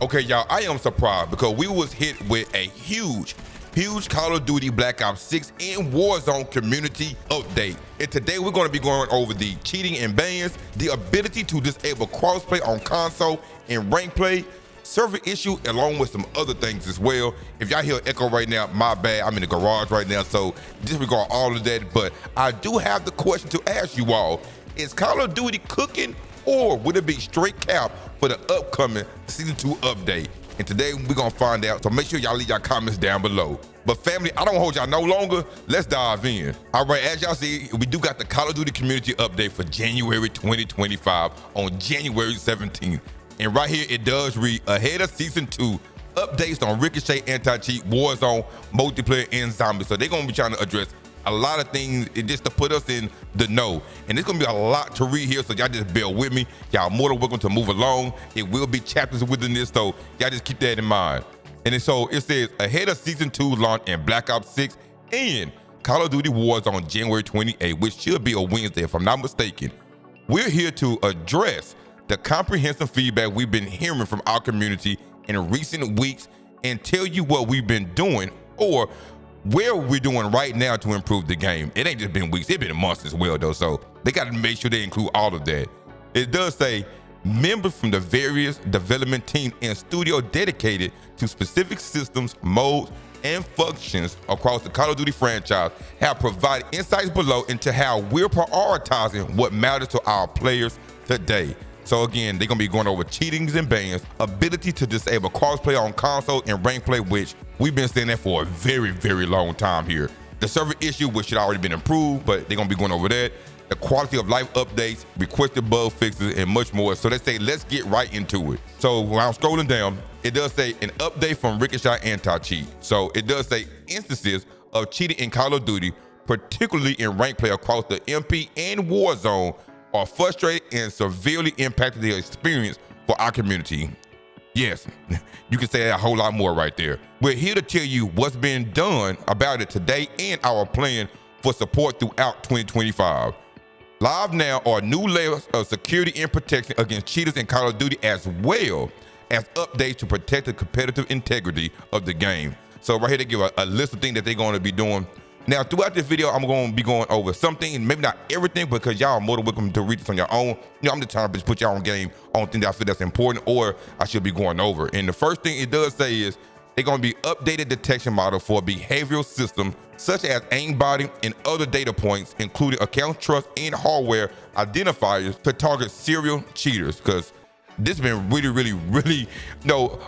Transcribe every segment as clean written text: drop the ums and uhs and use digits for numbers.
Okay, y'all, I am surprised because we was hit with a huge Call of Duty Black Ops 6 and Warzone community update. And today we're going to be going over the cheating and bans, the ability to disable crossplay on console and rank play, server issue, along with some other things as well. If y'all hear echo right now, my bad. I'm in the garage right now, so disregard all of that. But I do have the question to ask you all. Is Call of Duty cooking, or would it be straight cap for the upcoming Season 2 update? And today we're gonna find out, so make sure y'all leave y'all comments down below. But family, I don't hold y'all no longer. Let's dive in. All right, as y'all see, we do got the Call of Duty community update for January 2025 on January 17th. And right here, it does read, ahead of Season 2, updates on Ricochet, Anti-Cheat, Warzone, Multiplayer, and Zombies. So they're gonna be trying to address a lot of things just to put us in the know. And it's gonna be a lot to read here, so y'all just bear with me. Y'all more than welcome to move along. It will be chapters within this, so y'all just keep that in mind. And then, so it says, ahead of Season 2 launch in Black Ops 6 and Call of Duty Warzone on January 28, which should be a Wednesday if I'm not mistaken. We're here to address the comprehensive feedback we've been hearing from our community in recent weeks and tell you what we've been doing or where we're doing right now to improve the game. It ain't just been weeks, it's been months as well though, so they gotta make sure they include all of that. It does say, members from the various development team and studio dedicated to specific systems, modes, and functions across the Call of Duty franchise have provided insights below into how we're prioritizing what matters to our players today. So again, they're gonna be going over cheatings and bans, ability to disable crossplay on console and rank play, which we've been saying that for a very, very long time here. The server issue, which should already been improved, but they're gonna be going over that. The quality of life updates, requested bug fixes, and much more. So they say, let's get right into it. So when I'm scrolling down, it does say an update from Ricochet Anti-Cheat. So it does say instances of cheating in Call of Duty, particularly in rank play across the MP and Warzone, are frustrated and severely impacted their experience for our community. Yes, you can say that a whole lot more right there. We're here to tell you what's been done about it today and our plan for support throughout 2025. Live now are new layers of security and protection against cheaters in Call of Duty, as well as updates to protect the competitive integrity of the game. So right here, they give a list of things that they're going to be doing. Now, throughout this video, I'm going to be going over something, maybe not everything, because y'all are more than welcome to read this on your own. You know, I'm just trying to put y'all on game on things that I feel that's important or I should be going over. And the first thing it does say is they're going to be updated detection model for behavioral systems such as aimbotting and other data points, including account trust and hardware identifiers to target serial cheaters, because this has been really,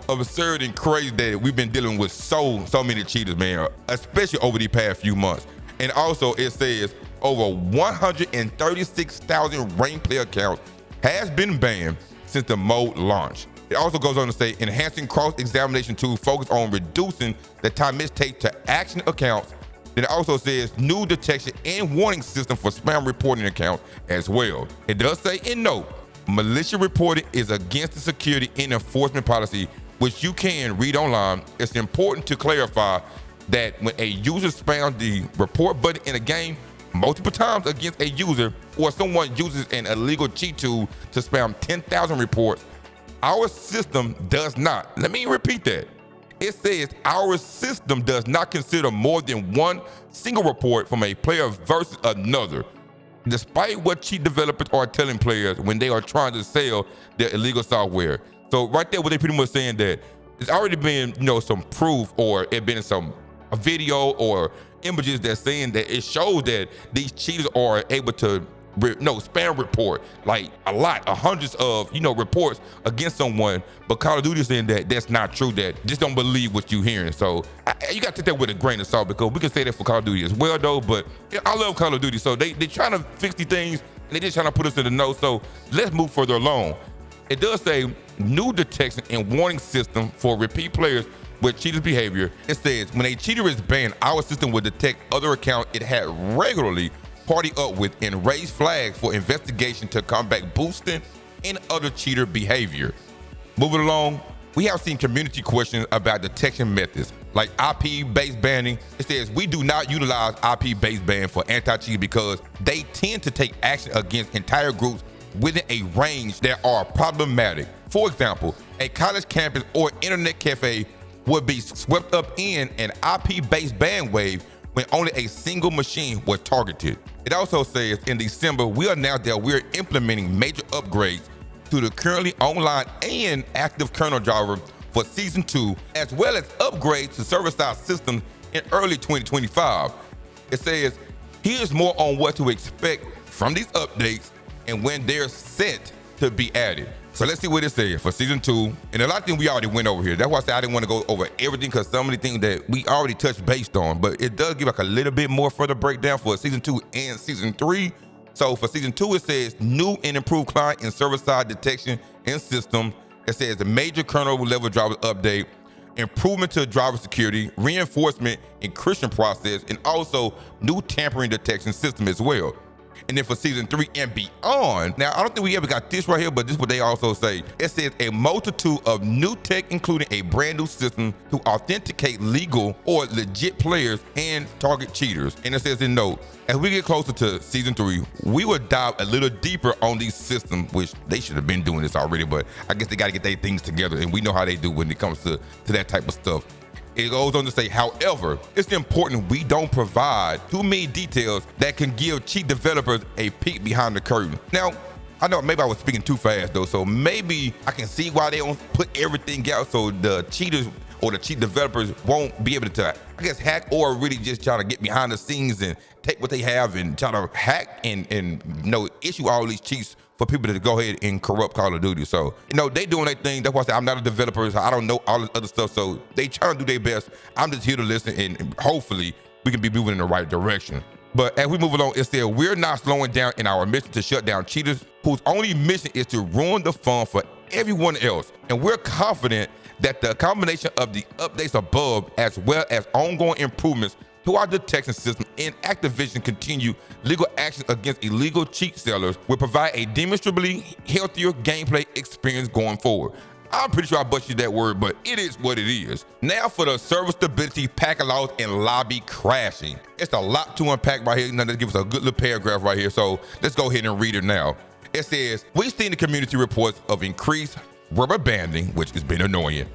absurd and crazy that we've been dealing with so many cheaters, man, especially over the past few months. And also it says over 136,000 rank play accounts has been banned since the mode launch. It also goes on to say enhancing cross-examination tools focus on reducing the time it takes to action accounts. Then it also says new detection and warning system for spam reporting accounts as well. It does say in note, militia reporting is against the security and enforcement policy, which you can read online. It's important to clarify that when a user spams the report button in a game multiple times against a user, or someone uses an illegal cheat tool to spam 10,000 reports, our system does not. Let me repeat that. It says our system does not consider more than one single report from a player versus another, despite what cheat developers are telling players when they are trying to sell their illegal software. So right there, what they pretty much saying that there's already been, some proof, or it been some a video or images that's saying that it shows that these cheaters are able to spam report like a lot, hundreds of reports against someone. But Call of Duty is saying that that's not true, that just don't believe what you're hearing. So you got to take that with a grain of salt, because we can say that for Call of Duty as well though. But I love Call of Duty, so they trying to fix these things and they just trying to put us in the know. So let's move further along. It does say new detection and warning system for repeat players with cheaters behavior. It says when a cheater is banned, our system will detect other accounts it had regularly party up with and raise flags for investigation to combat boosting and other cheater behavior. Moving along, we have seen community questions about detection methods like IP-based banning. It says we do not utilize IP-based ban for anti-cheat because they tend to take action against entire groups within a range that are problematic. For example, a college campus or internet cafe would be swept up in an IP-based ban wave when only a single machine was targeted. It also says in December, we announced that we're implementing major upgrades to the currently online and active kernel driver for Season 2, as well as upgrades to server-side systems in early 2025. It says, here's more on what to expect from these updates and when they're set to be added. So let's see what it says for Season 2. And a lot of things we already went over here. That's why I said I didn't want to go over everything, because some of the things that we already touched based on, but it does give like a little bit more further breakdown for Season 2 and Season 3. So for Season 2, it says new and improved client and server-side detection and system. It says a major kernel level driver update, improvement to driver security, reinforcement encryption process, and also new tampering detection system as well. And then for Season 3 and beyond, now I don't think we ever got this right here, but this is what they also say. It says a multitude of new tech, including a brand new system to authenticate legal or legit players and target cheaters. And it says in note, as we get closer to Season 3, we will dive a little deeper on these systems, which they should have been doing this already, but I guess they got to get their things together, and we know how they do when it comes to that type of stuff. It goes on to say, however, it's important we don't provide too many details that can give cheat developers a peek behind the curtain. Now, I know maybe I was speaking too fast though, so maybe I can see why they don't put everything out so the cheaters or the cheat developers won't be able to, I guess, hack or really just try to get behind the scenes and take what they have and try to hack and issue all these cheats for people to go ahead and corrupt Call of Duty. So, they doing their thing. That's why I say I'm not a developer, so I don't know all this other stuff. So they trying to do their best. I'm just here to listen, and hopefully we can be moving in the right direction. But as we move along, it said we're not slowing down in our mission to shut down cheaters whose only mission is to ruin the fun for everyone else. And we're confident that the combination of the updates above, as well as ongoing improvements to our detection system and Activision continue legal action against illegal cheat sellers, will provide a demonstrably healthier gameplay experience going forward. I'm pretty sure I butchered that word, but it is what it is. Now for the server stability, packet loss, and lobby crashing. It's a lot to unpack right here. Now let's give us a good little paragraph right here. So let's go ahead and read it now. It says, we've seen the community reports of increased rubber banding, which has been annoying,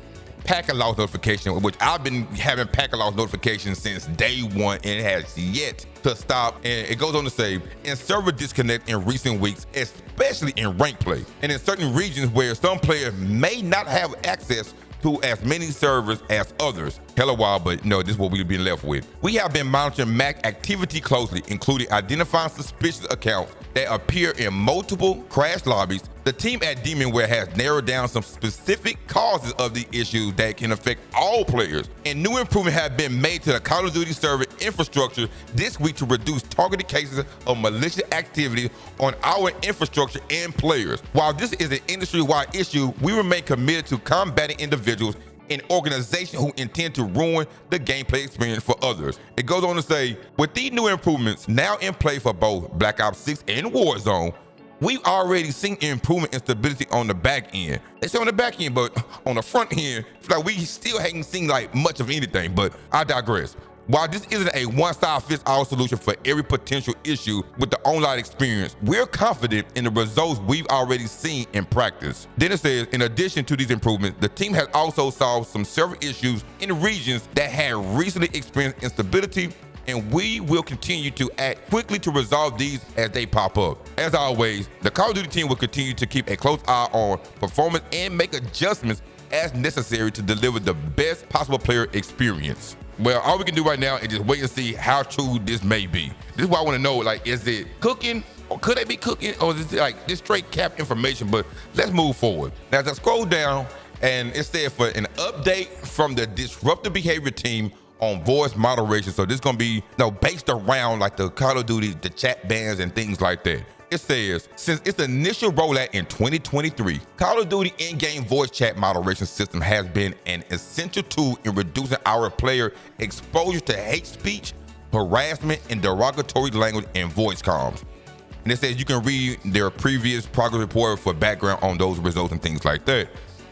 packet loss notification, which I've been having packet loss notifications since day one, and it has yet to stop. And it goes on to say, and server disconnect in recent weeks, especially in rank play, and in certain regions where some players may not have access to as many servers as others. Hella wild, but this is what we've been left with. We have been monitoring MAC activity closely, including identifying suspicious accounts that appear in multiple crash lobbies. The team at Demonware has narrowed down some specific causes of the issues that can affect all players, and new improvements have been made to the Call of Duty server infrastructure this week to reduce targeted cases of malicious activity on our infrastructure and players. While this is an industry-wide issue, we remain committed to combating individuals and organizations who intend to ruin the gameplay experience for others. It goes on to say, with these new improvements now in play for both Black Ops 6 and Warzone, we've already seen improvement in stability on the back end. They say on the back end, but on the front end, it's like we still haven't seen much of anything, but I digress. While this isn't a one-size-fits-all solution for every potential issue with the online experience, we're confident in the results we've already seen in practice. Then it says, in addition to these improvements, the team has also solved some server issues in regions that had recently experienced instability, and we will continue to act quickly to resolve these as they pop up. As always, the Call of Duty team will continue to keep a close eye on performance and make adjustments as necessary to deliver the best possible player experience. Well, all we can do right now is just wait and see how true this may be. This is why I want to know, is it cooking, or could they be cooking, or is it this straight cap information? But let's move forward. Now, as I scroll down, and it said for an update from the disruptive behavior team on voice moderation. So this is gonna be based around the Call of Duty, the chat bans and things like that. It says, since its initial rollout in 2023, Call of Duty in-game voice chat moderation system has been an essential tool in reducing our player exposure to hate speech, harassment, and derogatory language in voice comms. And it says you can read their previous progress report for background on those results and things like that.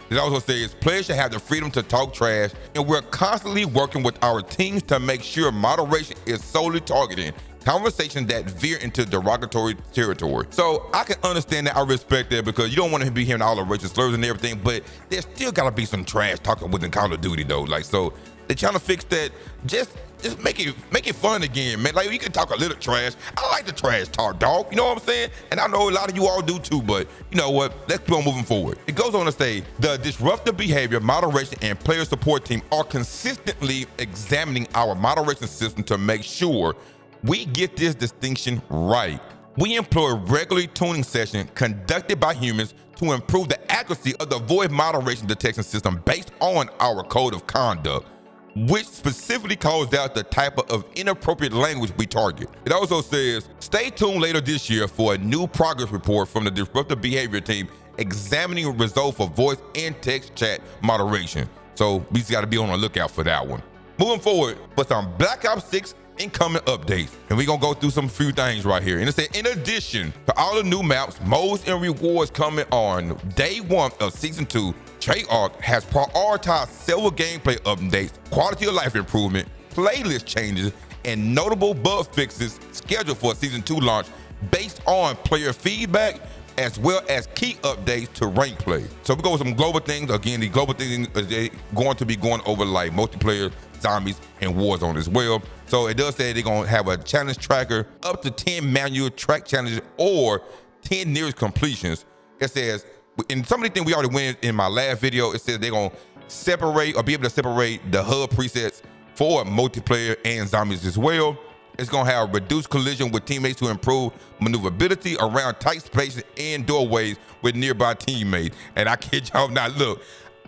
It also says players should have the freedom to talk trash, and we're constantly working with our teams to make sure moderation is solely targeting conversations that veer into derogatory territory. So I can understand that, I respect that, because you don't want to be hearing all the racist slurs and everything, but there's still gotta be some trash talking within Call of Duty though. Like, so they're trying to fix that. Just make it fun again, man. Like, you can talk a little trash. I like the trash talk, dog. You know what I'm saying? And I know a lot of you all do too, but you know what? Let's keep on moving forward. It goes on to say, the disruptive behavior, moderation, and player support team are consistently examining our moderation system to make sure we get this distinction right. We employ regular tuning sessions conducted by humans to improve the accuracy of the voice moderation detection system based on our code of conduct, which specifically calls out the type of inappropriate language we target. It also says, stay tuned later this year for a new progress report from the disruptive behavior team examining results for voice and text chat moderation. So we just gotta be on the lookout for that one. Moving forward, for some Black Ops 6 incoming updates, and we're gonna go through some few things right here. And it said, in addition to all the new maps, modes, and rewards coming on day 1 of season 2, Treyarch has prioritized several gameplay updates, quality of life improvement, playlist changes, and notable bug fixes scheduled for season 2 launch based on player feedback, as well as key updates to rank play. So we go with some global things. Again, the global things are going to be going over like multiplayer, zombies, and Warzone as well. So it does say they're gonna have a challenge tracker, up to 10 manual track challenges or 10 nearest completions. It says, and some of the things we already went in my last video, it says they're gonna separate or be able to separate the hub presets for multiplayer and zombies as well. It's gonna have reduced collision with teammates to improve maneuverability around tight spaces and doorways with nearby teammates. And I kid y'all not, look,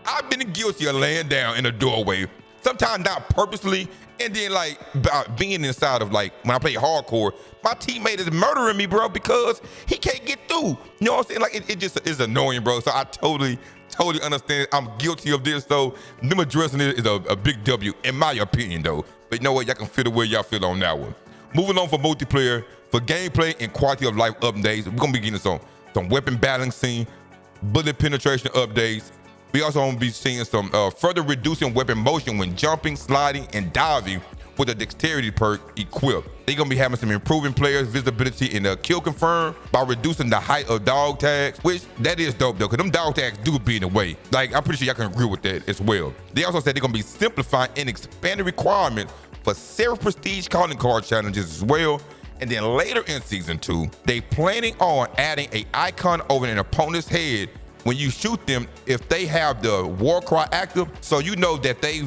I've been guilty of laying down in a doorway, sometimes not purposely, and then like being inside of, like, when I play hardcore, my teammate is murdering me, bro, because he can't get through. You know what I'm saying? Like, it just is annoying, bro. So I totally understand. I'm guilty of this, though. Them addressing it is a big W, in my opinion, though. But you know what? Y'all can feel the way y'all feel on that one. Moving on for multiplayer, for gameplay and quality of life updates, we're gonna be getting some weapon balancing, bullet penetration updates. We also gonna be seeing some further reducing weapon motion when jumping, sliding, and diving with a dexterity perk equipped. They're gonna be having some improving players' visibility in the kill confirm by reducing the height of dog tags, which that is dope though, because them dog tags do be in the way. Like, I'm pretty sure y'all can agree with that as well. They also said they're gonna be simplifying and expanding requirements for several prestige calling card challenges as well. And then later in season 2, they planning on adding an icon over an opponent's head when you shoot them if they have the war cry active, so you know that they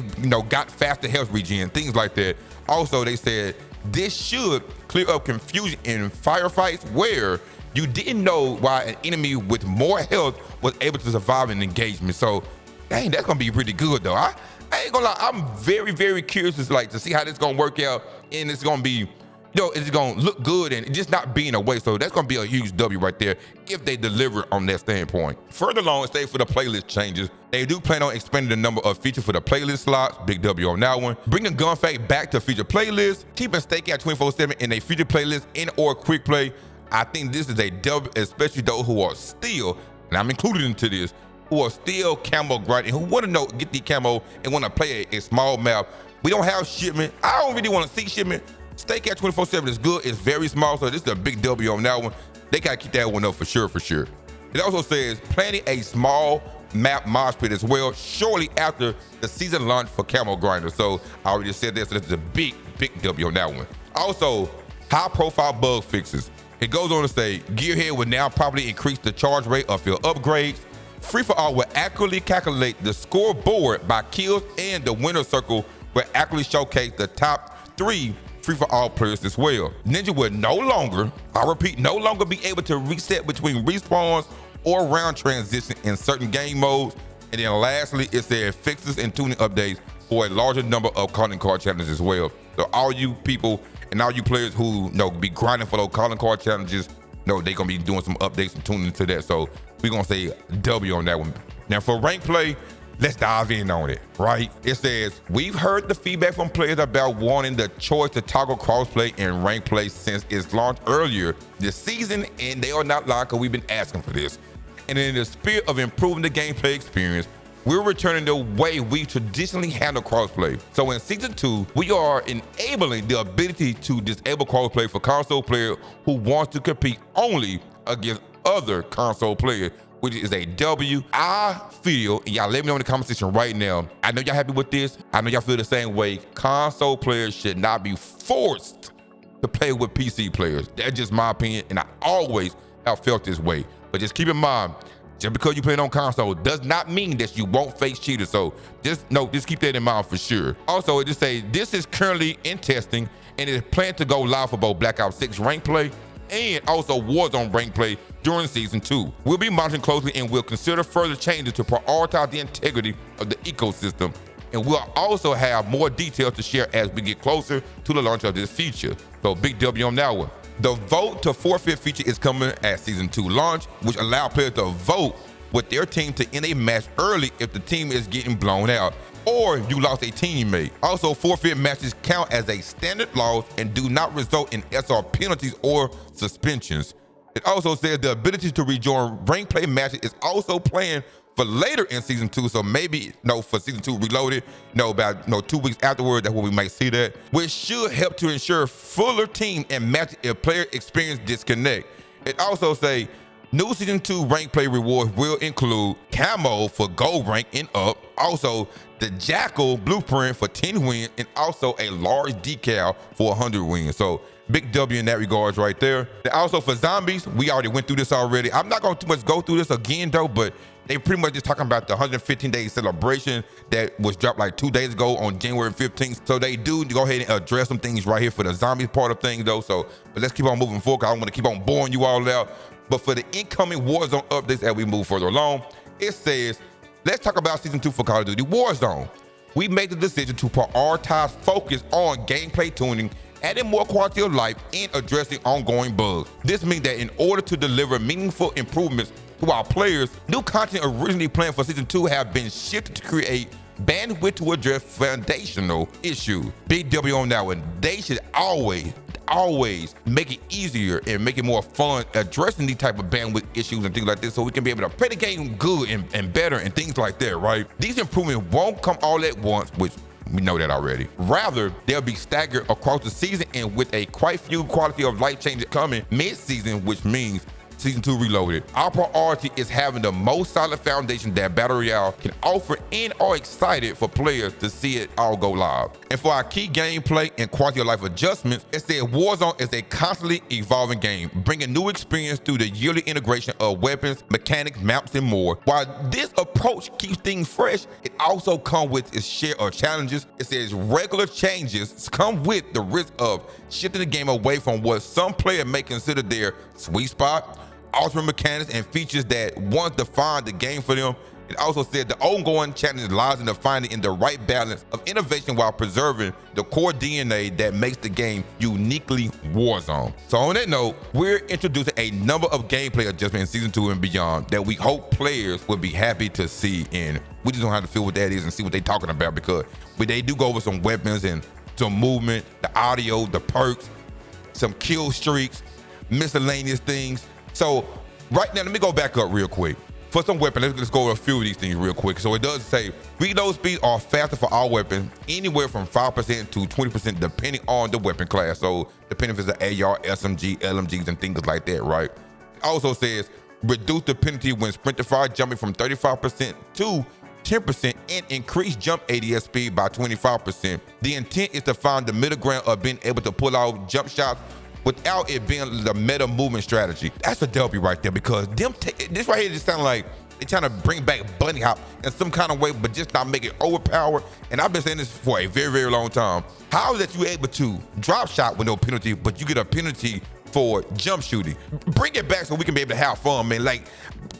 got faster health regen, things like that. Also, they said this should clear up confusion in firefights where you didn't know why an enemy with more health was able to survive an engagement. So, dang, that's gonna be pretty good though. I ain't gonna lie, I'm very, very curious to see how this gonna work out, and it's gonna be, it's gonna look good and just not being away. So that's gonna be a huge W right there if they deliver on that standpoint. Further along, say for the playlist changes, they do plan on expanding the number of features for the playlist slots, big W on that one. Bringing Gunfight back to feature playlists, keeping Stake at 24/7 in a feature playlist and or quick play. I think this is a W, especially those who are still, and I'm included into this, who are still camo grinding, who want to get the camo and want to play a small map. We don't have shipment. I don't really want to see shipment. Stake at 24/7 is good. It's very small, so this is a big W on that one. They gotta keep that one up for sure. It also says planning a small map mosh pit as well shortly after the season launch for camo grinders. So I already said this, so this is a big W on that one. Also, high profile bug fixes. It goes on to say Gearhead will now properly increase the charge rate of your upgrades. Free for All will accurately calculate the scoreboard by kills, and the winner circle will accurately showcase the top 3 free-for-all players as well. Ninja will no longer, I repeat, no longer be able to reset between respawns or round transition in certain game modes. And then lastly, it said fixes and tuning updates for a larger number of calling card challenges as well. So all you people and all you players who be grinding for those calling card challenges, they're gonna be doing some updates and tuning to that. So we're gonna say W on that one. Now for rank play, let's dive in on it, right? It says, we've heard the feedback from players about wanting the choice to toggle crossplay and rank play since its launch earlier this season, and they are not lying because we've been asking for this. And in the spirit of improving the gameplay experience, we're returning the way we traditionally handle crossplay. So in Season 2, we are enabling the ability to disable crossplay for console players who want to compete only against other console players, which is a W. I feel, and y'all let me know in the comment section right now, I know y'all happy with this. I know y'all feel the same way. Console players should not be forced to play with PC players. That's just my opinion, and I always have felt this way. But just keep in mind, just because you play on console does not mean that you won't face cheaters. So just keep that in mind for sure. Also, it just say this is currently in testing and it is planned to go live for both Black Ops 6 rank play and also Warzone rank play during Season 2. We'll be monitoring closely and we'll consider further changes to prioritize the integrity of the ecosystem. And we'll also have more details to share as we get closer to the launch of this feature. So big W on that one. The vote to forfeit feature is coming at Season 2 launch, which allows players to vote with their team to end a match early if the team is getting blown out or you lost a teammate. Also, forfeit matches count as a standard loss and do not result in SR penalties or suspensions. It also says the ability to rejoin rank play matches is also planned for later in Season 2, so maybe for Season 2 Reloaded, about 2 weeks afterward, that's when we might see that, which should help to ensure fuller team and match if player experience disconnect. It also say new Season 2 rank play rewards will include camo for gold rank and up, also the Jackal blueprint for 10 wins, and also a large decal for 100 wins. So big W in that regards right there. And also for zombies, we already went through this already. I'm not going to too much go through this again though, but they pretty much just talking about the 115-day celebration that was dropped like 2 days ago on January 15th. So they do go ahead and address some things right here for the zombies part of things though. So, but let's keep on moving forward, 'cause I don't want to keep on boring you all out. But for the incoming Warzone updates as we move further along, it says, let's talk about Season 2 for Call of Duty Warzone. We made the decision to prioritize focus on gameplay tuning, adding more quality of life, and addressing ongoing bugs. This means that in order to deliver meaningful improvements to our players, new content originally planned for Season 2 have been shifted to create bandwidth to address foundational issues. Big W on that one. They should always make it easier and make it more fun addressing these type of bandwidth issues and things like this, so we can be able to play the game good and better and things like that, right? These improvements won't come all at once, which we know that already. Rather, they'll be staggered across the season and with a quite few quality of life changes coming mid-season, which means Season 2 Reloaded. Our priority is having the most solid foundation that Battle Royale can offer, and are excited for players to see it all go live. And for our key gameplay and quality of life adjustments, it said Warzone is a constantly evolving game, bringing new experience through the yearly integration of weapons, mechanics, maps, and more. While this approach keeps things fresh, it also comes with its share of challenges. It says regular changes come with the risk of shifting the game away from what some players may consider their sweet spot, altering mechanics and features that once defined the game for them. It also said the ongoing challenge lies in finding the right balance of innovation while preserving the core DNA that makes the game uniquely Warzone. So on that note, we're introducing a number of gameplay adjustments in Season 2 and beyond that we hope players will be happy to see, and we just don't have to feel what that is and see what they're talking about, because they do go over some weapons and some movement, the audio, the perks, some kill streaks, miscellaneous things. So right now, let me go back up real quick. For some weapons, let's go over a few of these things real quick. So it does say reload speeds are faster for all weapons, anywhere from 5% to 20% depending on the weapon class. So depending if it's an AR, SMG, LMGs, and things like that, right? It also says reduce the penalty when sprinter fire, jumping from 35% to 10%, and increase jump ADS speed by 25%. The intent is to find the middle ground of being able to pull out jump shots without it being the meta movement strategy. That's a W right there, because this right here just sounds like they're trying to bring back bunny hop in some kind of way, but just not make it overpowered. And I've been saying this for a very, very long time. How is that you able to drop shot with no penalty, but you get a penalty for jump shooting? Bring it back so we can be able to have fun, man. Like,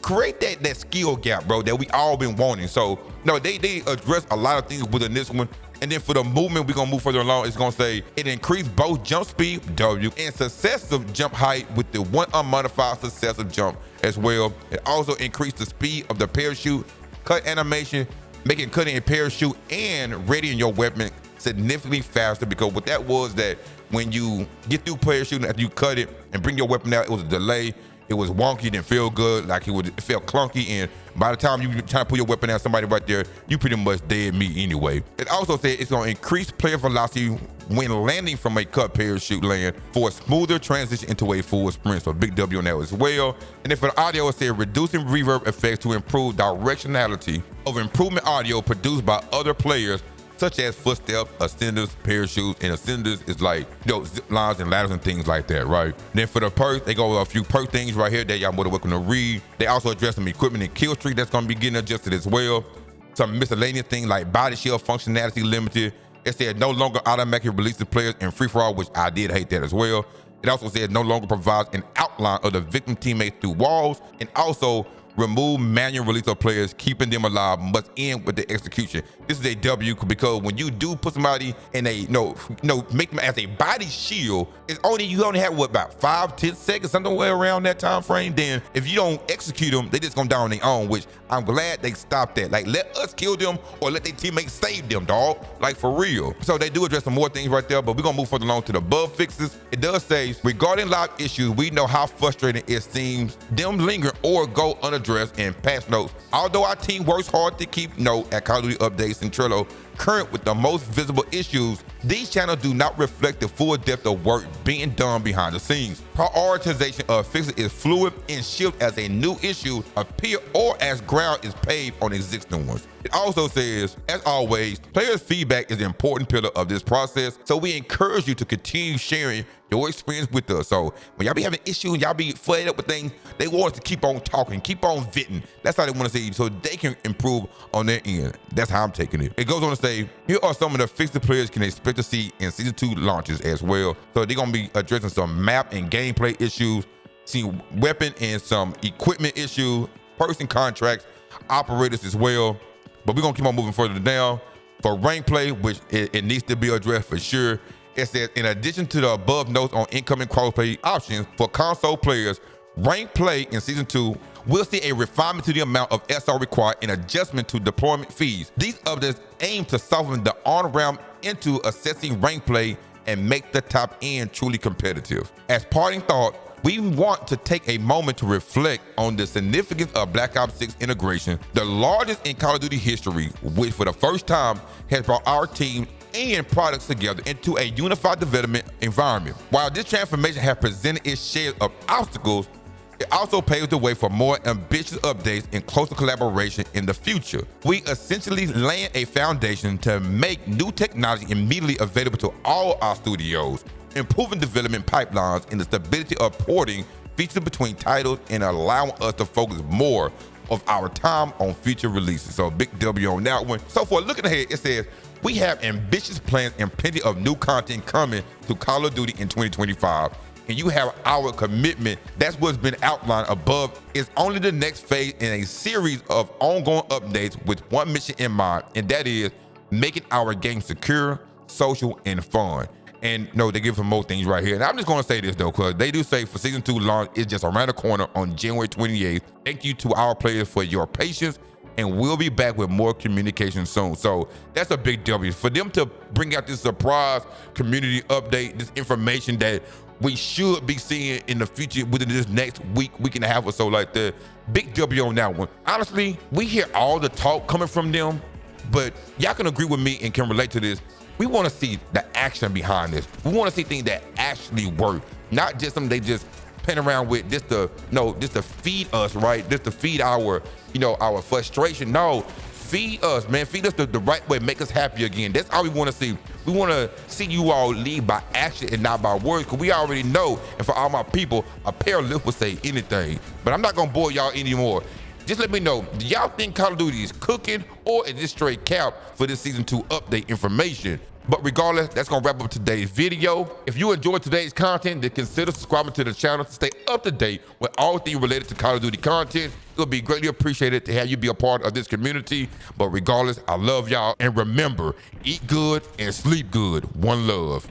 create that skill gap, bro, that we all been wanting. So, no, they address a lot of things within this one. And then for the movement, we're gonna move further along. It's gonna say it increased both jump speed, W, and successive jump height with the one unmodified successive jump as well. It also increased the speed of the parachute cut animation, making cutting a parachute and readying your weapon significantly faster, because what that was that when you get through parachuting after you cut it and bring your weapon out, it was a delay. it was wonky, didn't feel good, like it felt clunky, and by the time you try to pull your weapon at somebody right there, you pretty much dead meat anyway. It also said it's gonna increase player velocity when landing from a cut parachute land for a smoother transition into a full sprint. So big W on that as well. And then for the audio, it said reducing reverb effects to improve directionality of improvement audio produced by other players, such as footsteps, ascenders, parachutes, and ascenders is like, zip lines and ladders and things like that, right? Then for the perks, they go with a few perk things right here that y'all more than welcome to read. They also address some equipment and kill streak that's gonna be getting adjusted as well. Some miscellaneous things like body shield functionality limited. It said no longer automatically releases players in free-for-all, which I did hate that as well. It also said no longer provides an outline of the victim teammates through walls, and also remove manual release of players, keeping them alive must end with the execution. This is a W because when you do put somebody in a make them as a body shield, you only have what, about 5-10 seconds, somewhere around that time frame. Then if you don't execute them, they just gonna die on their own, which I'm glad they stopped that. Like, let us kill them or let their teammates save them, dog. Like, for real. So they do address some more things right there, but we're gonna move further along to the bug fixes. It does say, regarding lock issues, we know how frustrating it seems them linger or go unaddressed in patch notes. Although our team works hard to keep note at Call of Duty updates and Trello current with the most visible issues, these channels do not reflect the full depth of work being done behind the scenes. Prioritization of fixes is fluid and shift as a new issue appear or as ground is paved on existing ones. It also says, as always, players' feedback is an important pillar of this process, so we encourage you to continue sharing your experience with us. So when y'all be having issues, y'all be fed up with things, they want us to keep on talking, keep on venting. That's how they want to see you, so they can improve on their end. That's how I'm taking it. It goes on to say, here are some of the fixes players can expect to see in Season 2 launches as well. So they're going to be addressing some map and gameplay issues, seeing weapon and some equipment issues, person contracts, operators as well. But we're going to keep on moving further down. For rank play, which it needs to be addressed for sure, it says, in addition to the above notes on incoming crossplay options for console players, rank play in Season 2 will see a refinement to the amount of SR required and adjustment to deployment fees. These updates aim to soften the on-ramp into assessing rank play and make the top end truly competitive. As parting thought, we want to take a moment to reflect on the significance of Black Ops 6 integration, the largest in Call of Duty history, which for the first time has brought our team and products together into a unified development environment. While this transformation has presented its share of obstacles, it also paves the way for more ambitious updates and closer collaboration in the future. We essentially laying a foundation to make new technology immediately available to all our studios, improving development pipelines and the stability of porting features between titles and allowing us to focus more of our time on future releases. So big W on that one. So for looking ahead, it says, we have ambitious plans and plenty of new content coming to Call of Duty in 2025. And you have our commitment. That's what's been outlined above. It's only the next phase in a series of ongoing updates with one mission in mind, and that is making our game secure, social, and fun. And no, they give some more things right here. And I'm just gonna say this though, because they do say for Season 2 launch is just around the corner on January 28th. Thank you to our players for your patience, and we'll be back with more communication soon. So that's a big W. For them to bring out this surprise community update, this information that we should be seeing in the future within this next week and a half or so like that. Big W on that one. Honestly, we hear all the talk coming from them, but y'all can agree with me and can relate to this. We want to see the action behind this. We want to see things that actually work, not just something they just playing around with just to feed us, right? Just to feed our, our frustration. No, feed us, man. Feed us the right way, make us happy again. That's all we want to see. We want to see you all lead by action and not by words, because we already know, and for all my people, a pair of lips will say anything. But I'm not going to bore y'all anymore. Just let me know, do y'all think Call of Duty is cooking, or is this straight cap for this Season 2 update information? But regardless, that's gonna wrap up today's video. If you enjoyed today's content, then consider subscribing to the channel to stay up to date with all things related to Call of Duty content. It'll be greatly appreciated to have you be a part of this community. But regardless, I love y'all. And remember, eat good and sleep good. One love.